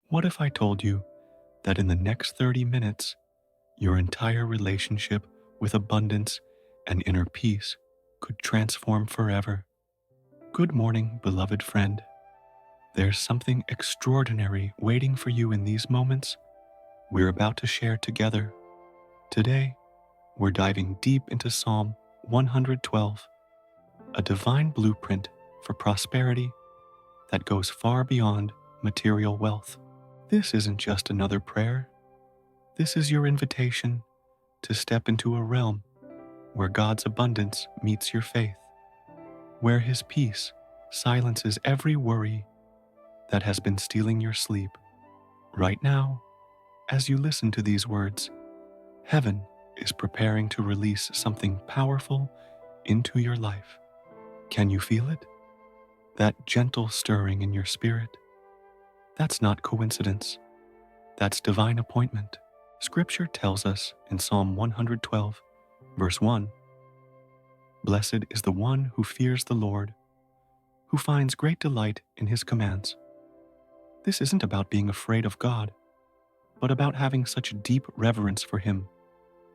What if I told you that in the next 30 minutes, your entire relationship with abundance and inner peace could transform forever? Good morning, beloved friend. There's something extraordinary waiting for you in these moments we're about to share together. Today, we're diving deep into Psalm 112, a divine blueprint for prosperity that goes far beyond material wealth. This isn't just another prayer. This is your invitation to step into a realm where God's abundance meets your faith, where His peace silences every worry that has been stealing your sleep. Right now, as you listen to these words, heaven is preparing to release something powerful into your life. Can you feel it? That gentle stirring in your spirit? That's not coincidence. That's divine appointment. Scripture tells us in Psalm 112, verse 1, "Blessed is the one who fears the Lord, who finds great delight in His commands." This isn't about being afraid of God, but about having such deep reverence for Him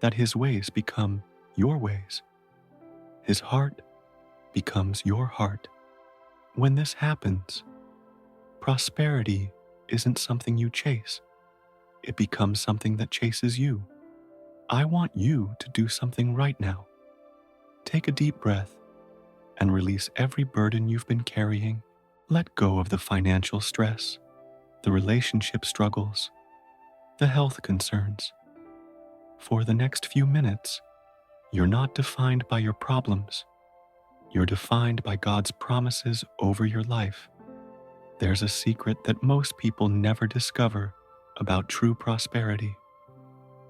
that His ways become your ways. His heart becomes your heart. When this happens, prosperity isn't something you chase. It becomes something that chases you. I want you to do something right now. Take a deep breath and release every burden you've been carrying. Let go of the financial stress, the relationship struggles, the health concerns. For the next few minutes, you're not defined by your problems. You're defined by God's promises over your life. There's a secret that most people never discover about true prosperity,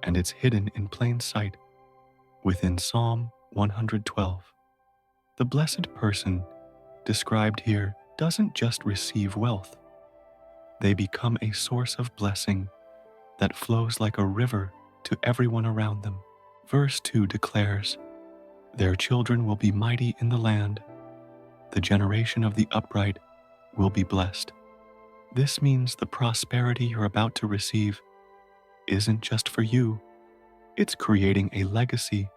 and it's hidden in plain sight within Psalm 112. The blessed person described here doesn't just receive wealth. They become a source of blessing that flows like a river to everyone around them. Verse 2 declares, "Their children will be mighty in the land. The generation of the upright will be blessed." This means the prosperity you're about to receive isn't just for you. It's creating a legacy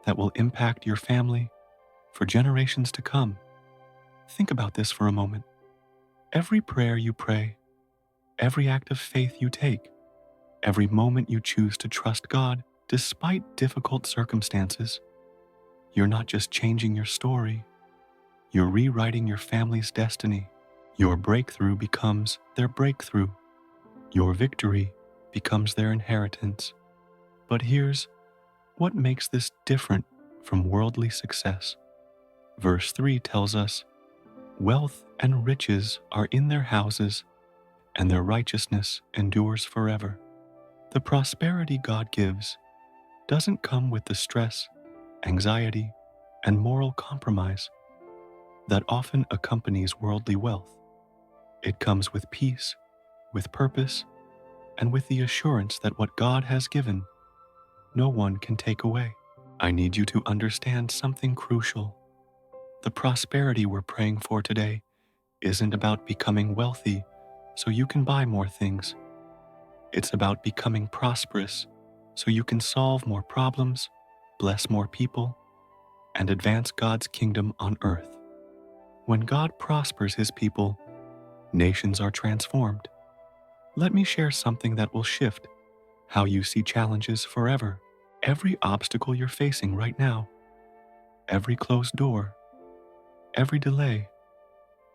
that will impact your family for generations to come. Think about this for a moment. Every prayer you pray, every act of faith you take, every moment you choose to trust God despite difficult circumstances, you're not just changing your story, you're rewriting your family's destiny. Your breakthrough becomes their breakthrough. Your victory becomes their inheritance. But here's what makes this different from worldly success. Verse 3 tells us, "Wealth and riches are in their houses, and their righteousness endures forever." The prosperity God gives doesn't come with the stress, anxiety, and moral compromise that often accompanies worldly wealth. It comes with peace, with purpose, and with the assurance that what God has given, no one can take away. I need you to understand something crucial. The prosperity we're praying for today isn't about becoming wealthy so you can buy more things. It's about becoming prosperous so you can solve more problems, bless more people, and advance God's kingdom on earth. When God prospers His people, nations are transformed. Let me share something that will shift how you see challenges forever. Every obstacle you're facing right now, every closed door, every delay,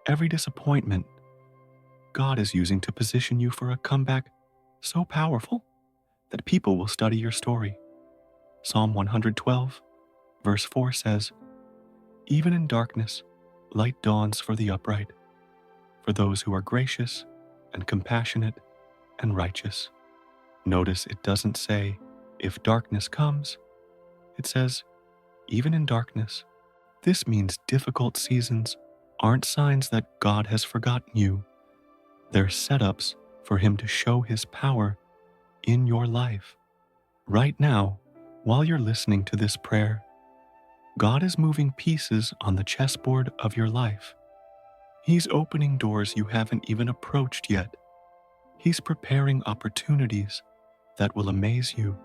every disappointment, God is using to position you for a comeback so powerful that people will study your story. Psalm 112, verse 4 says, "Even in darkness, light dawns for the upright, for those who are gracious and compassionate and righteous." Notice it doesn't say, "If darkness comes," it says, "Even in darkness." This means difficult seasons aren't signs that God has forgotten you. They're setups for Him to show His power in your life. Right now, while you're listening to this prayer, God is moving pieces on the chessboard of your life. He's opening doors you haven't even approached yet. He's preparing opportunities that will amaze you.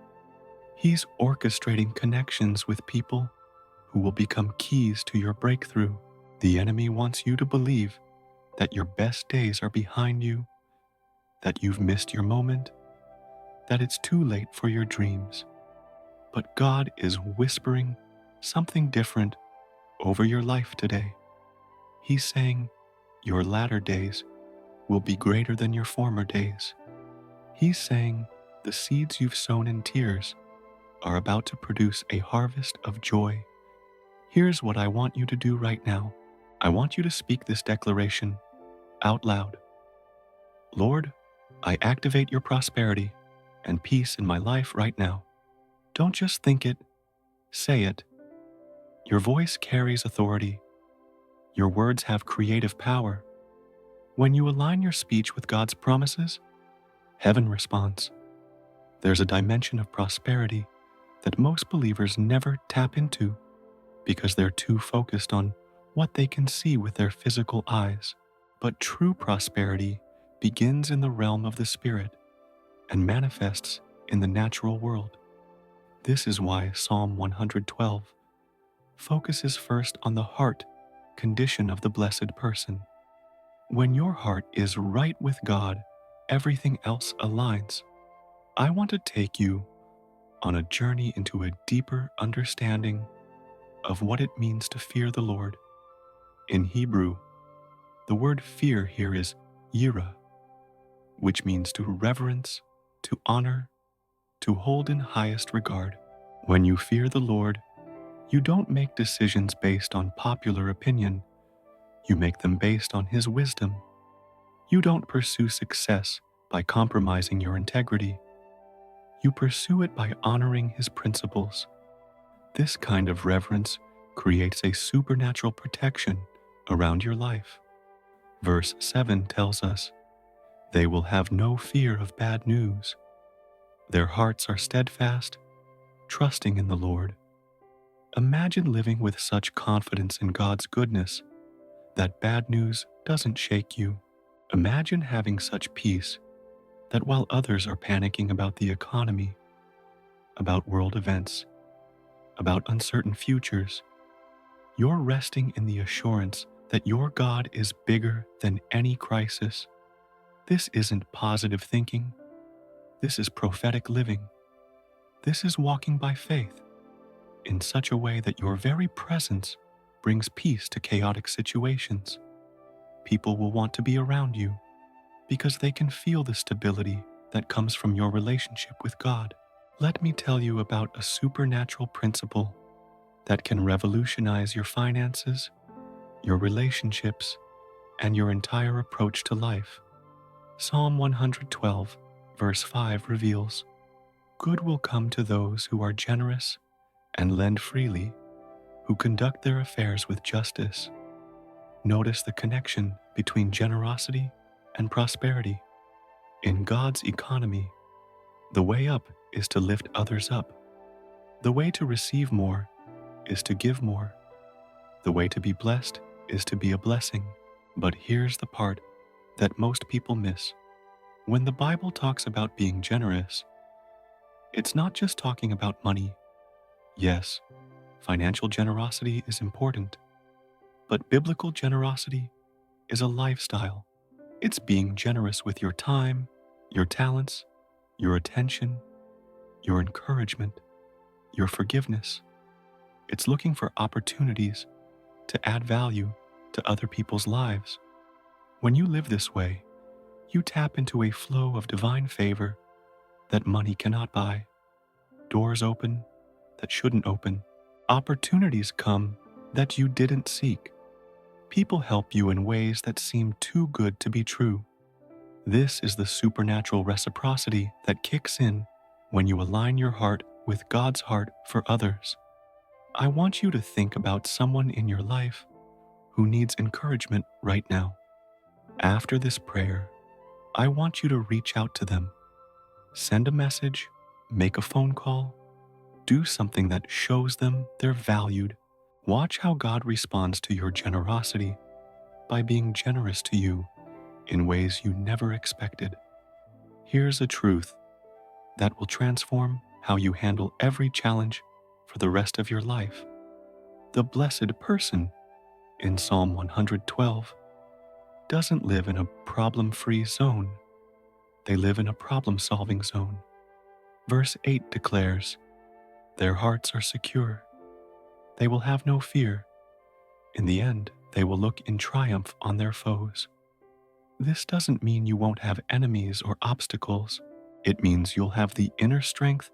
He's orchestrating connections with people who will become keys to your breakthrough. The enemy wants you to believe that your best days are behind you, that you've missed your moment, that it's too late for your dreams. But God is whispering something different over your life today. He's saying your latter days will be greater than your former days. He's saying the seeds you've sown in tears are about to produce a harvest of joy. Here's what I want you to do right now. I want you to speak this declaration out loud. Lord, I activate your prosperity and peace in my life right now. Don't just think it, say it. Your voice carries authority. Your words have creative power. When you align your speech with God's promises, heaven responds. There's a dimension of prosperity that most believers never tap into because they're too focused on what they can see with their physical eyes. But true prosperity begins in the realm of the Spirit and manifests in the natural world. This is why Psalm 112 focuses first on the heart condition of the blessed person. When your heart is right with God, everything else aligns. I want to take you on a journey into a deeper understanding of what it means to fear the Lord. In Hebrew, the word fear here is yirah, which means to reverence, to honor, to hold in highest regard. When you fear the Lord, you don't make decisions based on popular opinion. You make them based on His wisdom. You don't pursue success by compromising your integrity. You pursue it by honoring His principles. This kind of reverence creates a supernatural protection around your life. Verse 7 tells us, they will have no fear of bad news. Their hearts are steadfast, trusting in the Lord. Imagine living with such confidence in God's goodness that bad news doesn't shake you. Imagine having such peace that while others are panicking about the economy, about world events, about uncertain futures, you're resting in the assurance that your God is bigger than any crisis. This isn't positive thinking. This is prophetic living. This is walking by faith in such a way that your very presence brings peace to chaotic situations. People will want to be around you because they can feel the stability that comes from your relationship with God. Let me tell you about a supernatural principle that can revolutionize your finances, your relationships, and your entire approach to life. Psalm 112, verse 5 reveals, good will come to those who are generous and lend freely, who conduct their affairs with justice. Notice the connection between generosity and prosperity. In God's economy, the way up is to lift others up. The way to receive more is to give more. The way to be blessed is to be a blessing. But here's the part that most people miss. When the Bible talks about being generous, it's not just talking about money. Yes, financial generosity is important, but biblical generosity is a lifestyle. It's being generous with your time, your talents, your attention, your encouragement, your forgiveness. It's looking for opportunities to add value to other people's lives. When you live this way, you tap into a flow of divine favor that money cannot buy. Doors open that shouldn't open. Opportunities come that you didn't seek. People help you in ways that seem too good to be true. This is the supernatural reciprocity that kicks in when you align your heart with God's heart for others. I want you to think about someone in your life who needs encouragement right now. After this prayer, I want you to reach out to them. Send a message, make a phone call, do something that shows them they're valued. Watch how God responds to your generosity by being generous to you in ways you never expected. Here's a truth that will transform how you handle every challenge for the rest of your life. The blessed person in Psalm 112 doesn't live in a problem-free zone. They live in a problem-solving zone. Verse 8 declares, "Their hearts are secure. They will have no fear. In the end, they will look in triumph on their foes." This doesn't mean you won't have enemies or obstacles. It means you'll have the inner strength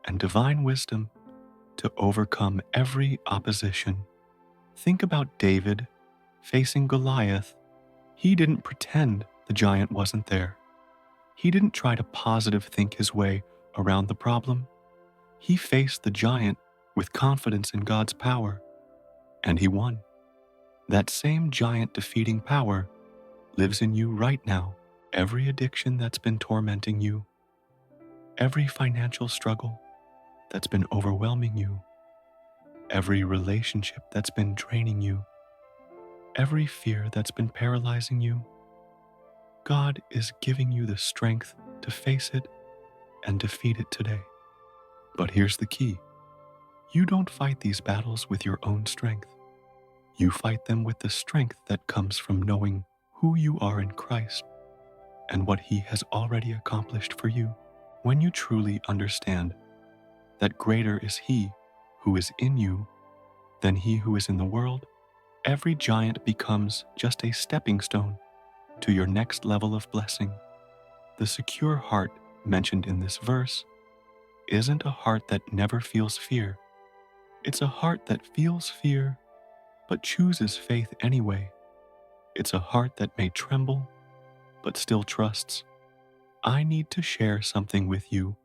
and divine wisdom to overcome every opposition. Think about David facing Goliath. He didn't pretend the giant wasn't there. He didn't try to positive think his way around the problem. He faced the giant with confidence in God's power, and he won. That same giant defeating power lives in you right now. Every addiction that's been tormenting you, every financial struggle that's been overwhelming you, every relationship that's been draining you, every fear that's been paralyzing you, God is giving you the strength to face it and defeat it today. But here's the key. You don't fight these battles with your own strength. You fight them with the strength that comes from knowing who you are in Christ and what He has already accomplished for you. When you truly understand that greater is He who is in you than he who is in the world, every giant becomes just a stepping stone to your next level of blessing. The secure heart mentioned in this verse isn't a heart that never feels fear. It's a heart that feels fear but chooses faith anyway. It's a heart that may tremble but still trusts. I need to share something with you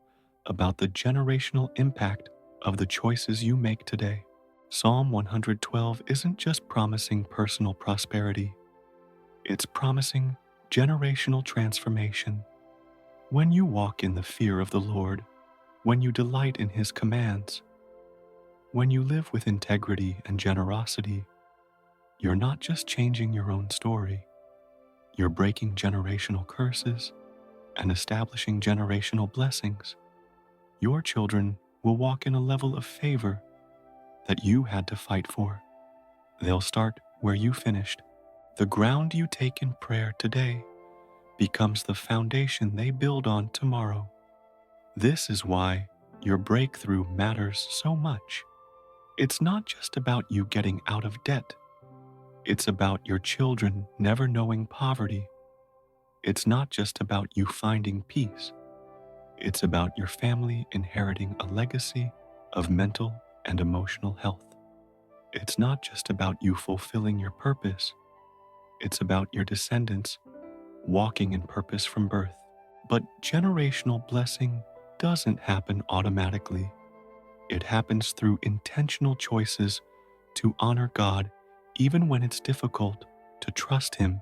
about the generational impact of the choices you make today. Psalm 112 isn't just promising personal prosperity. It's promising generational transformation. When you walk in the fear of the Lord, when you delight in His commands, when you live with integrity and generosity, you're not just changing your own story. You're breaking generational curses and establishing generational blessings. Your children will walk in a level of favor that you had to fight for. They'll start where you finished. The ground you take in prayer today becomes the foundation they build on tomorrow. This is why your breakthrough matters so much. It's not just about you getting out of debt. It's about your children never knowing poverty. It's not just about you finding peace. It's about your family inheriting a legacy of mental and emotional health. It's not just about you fulfilling your purpose. It's about your descendants walking in purpose from birth. But generational blessing doesn't happen automatically. It happens through intentional choices to honor God even when it's difficult, to trust Him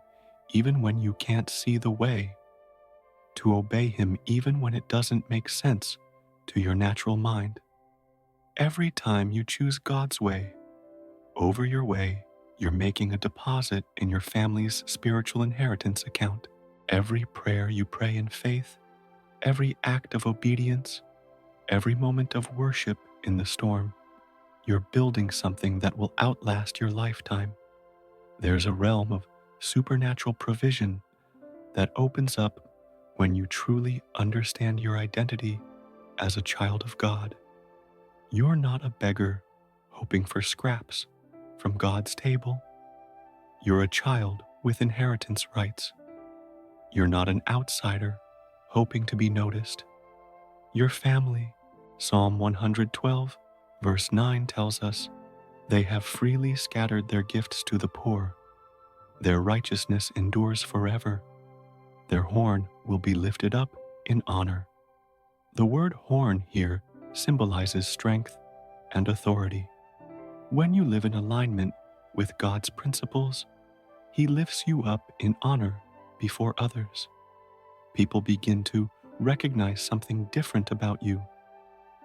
even when you can't see the way, to obey Him even when it doesn't make sense to your natural mind. Every time you choose God's way over your way, you're making a deposit in your family's spiritual inheritance account. Every prayer you pray in faith, every act of obedience, every moment of worship in the storm, you're building something that will outlast your lifetime. There's a realm of supernatural provision that opens up when you truly understand your identity as a child of God. You're not a beggar hoping for scraps from God's table. You're a child with inheritance rights. You're not an outsider hoping to be noticed. Your family, Psalm 112, verse 9 tells us, "They have freely scattered their gifts to the poor. Their righteousness endures forever. Their horn will be lifted up in honor." The word horn here symbolizes strength and authority. When you live in alignment with God's principles, He lifts you up in honor before others. People begin to recognize something different about you.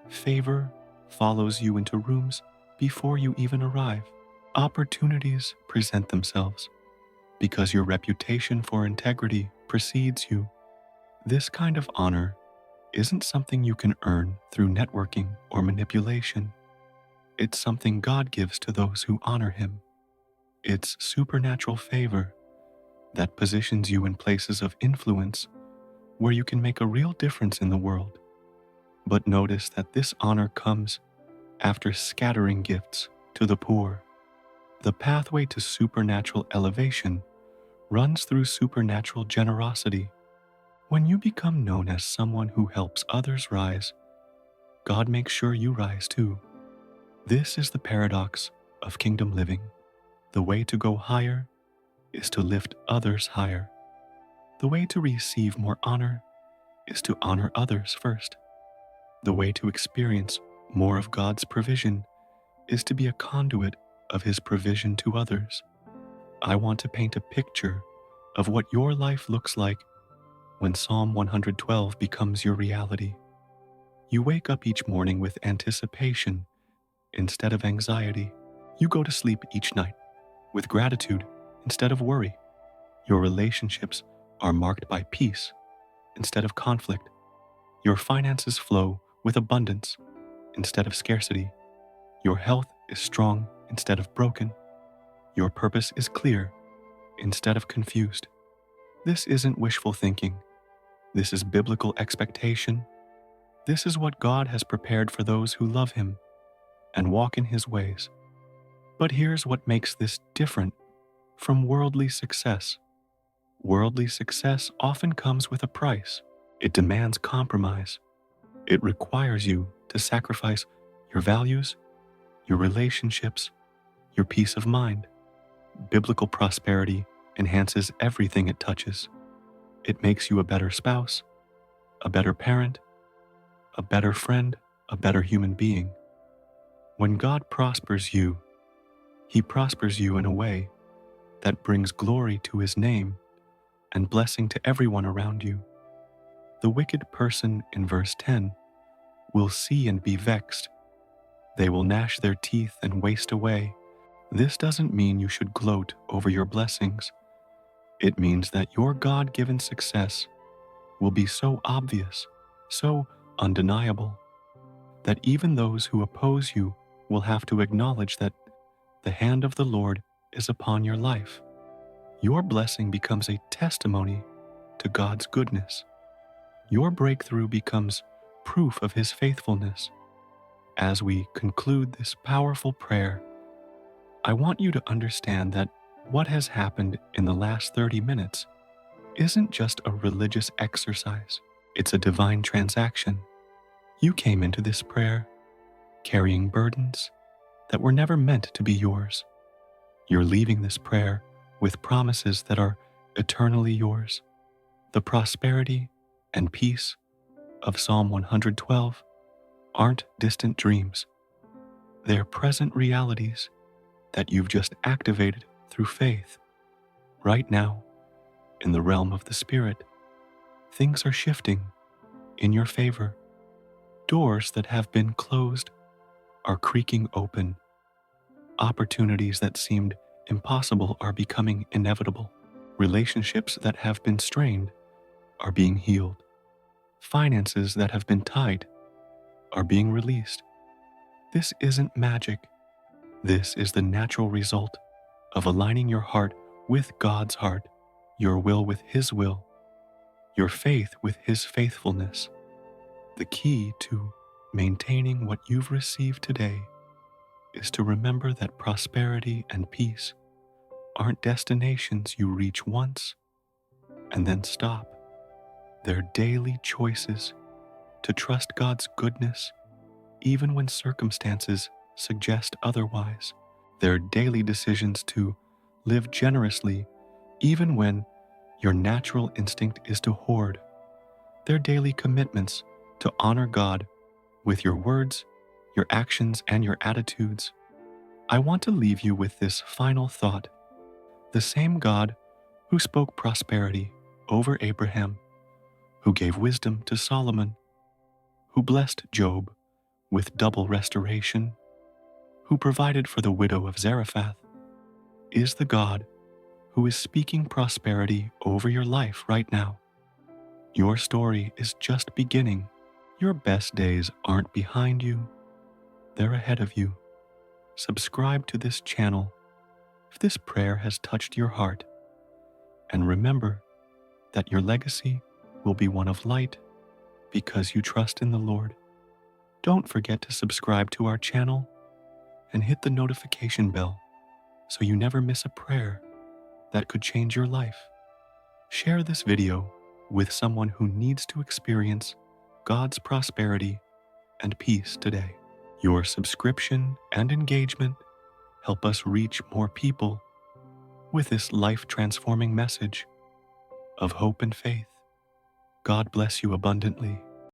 Favor follows you into rooms before you even arrive. Opportunities present themselves because your reputation for integrity precedes you. This kind of honor isn't something you can earn through networking or manipulation. It's something God gives to those who honor Him. It's supernatural favor that positions you in places of influence where you can make a real difference in the world. But notice that this honor comes after scattering gifts to the poor. The pathway to supernatural elevation runs through supernatural generosity. When you become known as someone who helps others rise, God makes sure you rise too. This is the paradox of kingdom living. The way to go higher is to lift others higher. The way to receive more honor is to honor others first. The way to experience more of God's provision is to be a conduit of His provision to others. I want to paint a picture of what your life looks like when Psalm 112 becomes your reality. You wake up each morning with anticipation instead of anxiety. You go to sleep each night with gratitude instead of worry. Your relationships are marked by peace instead of conflict. Your finances flow with abundance instead of scarcity. Your health is strong instead of broken. Your purpose is clear instead of confused. This isn't wishful thinking. This is biblical expectation. This is what God has prepared for those who love Him and walk in His ways. But here's what makes this different from worldly success. Worldly success often comes with a price. It demands compromise. It requires you to sacrifice your values, your relationships, your peace of mind. Biblical prosperity enhances everything it touches. It makes you a better spouse, a better parent, a better friend, a better human being. When God prospers you, He prospers you in a way that brings glory to His name and blessing to everyone around you. The wicked person in verse 10 will see and be vexed. They will gnash their teeth and waste away. This doesn't mean you should gloat over your blessings. It means that your God-given success will be so obvious, so undeniable, that even those who oppose you will have to acknowledge that the hand of the Lord is upon your life. Your blessing becomes a testimony to God's goodness. Your breakthrough becomes proof of His faithfulness. As we conclude this powerful prayer, I want you to understand that what has happened in the last 30 minutes isn't just a religious exercise. It's a divine transaction. You came into this prayer carrying burdens that were never meant to be yours. You're leaving this prayer with promises that are eternally yours. The prosperity and peace of Psalm 112 aren't distant dreams. They're present realities that you've just activated through faith. Right now, in the realm of the Spirit, things are shifting in your favor. Doors that have been closed are creaking open. Opportunities that seemed impossible are becoming inevitable. Relationships that have been strained are being healed. Finances that have been tight are being released. This isn't magic. This is the natural result of aligning your heart with God's heart, your will with His will, your faith with His faithfulness. The key to maintaining what you've received today is to remember that prosperity and peace aren't destinations you reach once and then stop. They're daily choices to trust God's goodness even when circumstances suggest otherwise. They're daily decisions to live generously even when your natural instinct is to hoard. They're daily commitments to honor God with your words, your actions, and your attitudes. I want to leave you with this final thought. The same God who spoke prosperity over Abraham, who gave wisdom to Solomon, who blessed Job with double restoration, who provided for the widow of Zarephath, is the God who is speaking prosperity over your life right now. Your story is just beginning. Your best days aren't behind you, they're ahead of you. Subscribe to this channel if this prayer has touched your heart, and remember that your legacy will be one of light because you trust in the Lord. Don't forget to subscribe to our channel and hit the notification bell so you never miss a prayer that could change your life. Share this video with someone who needs to experience God's prosperity and peace today. Your subscription and engagement help us reach more people with this life-transforming message of hope and faith. God bless you abundantly.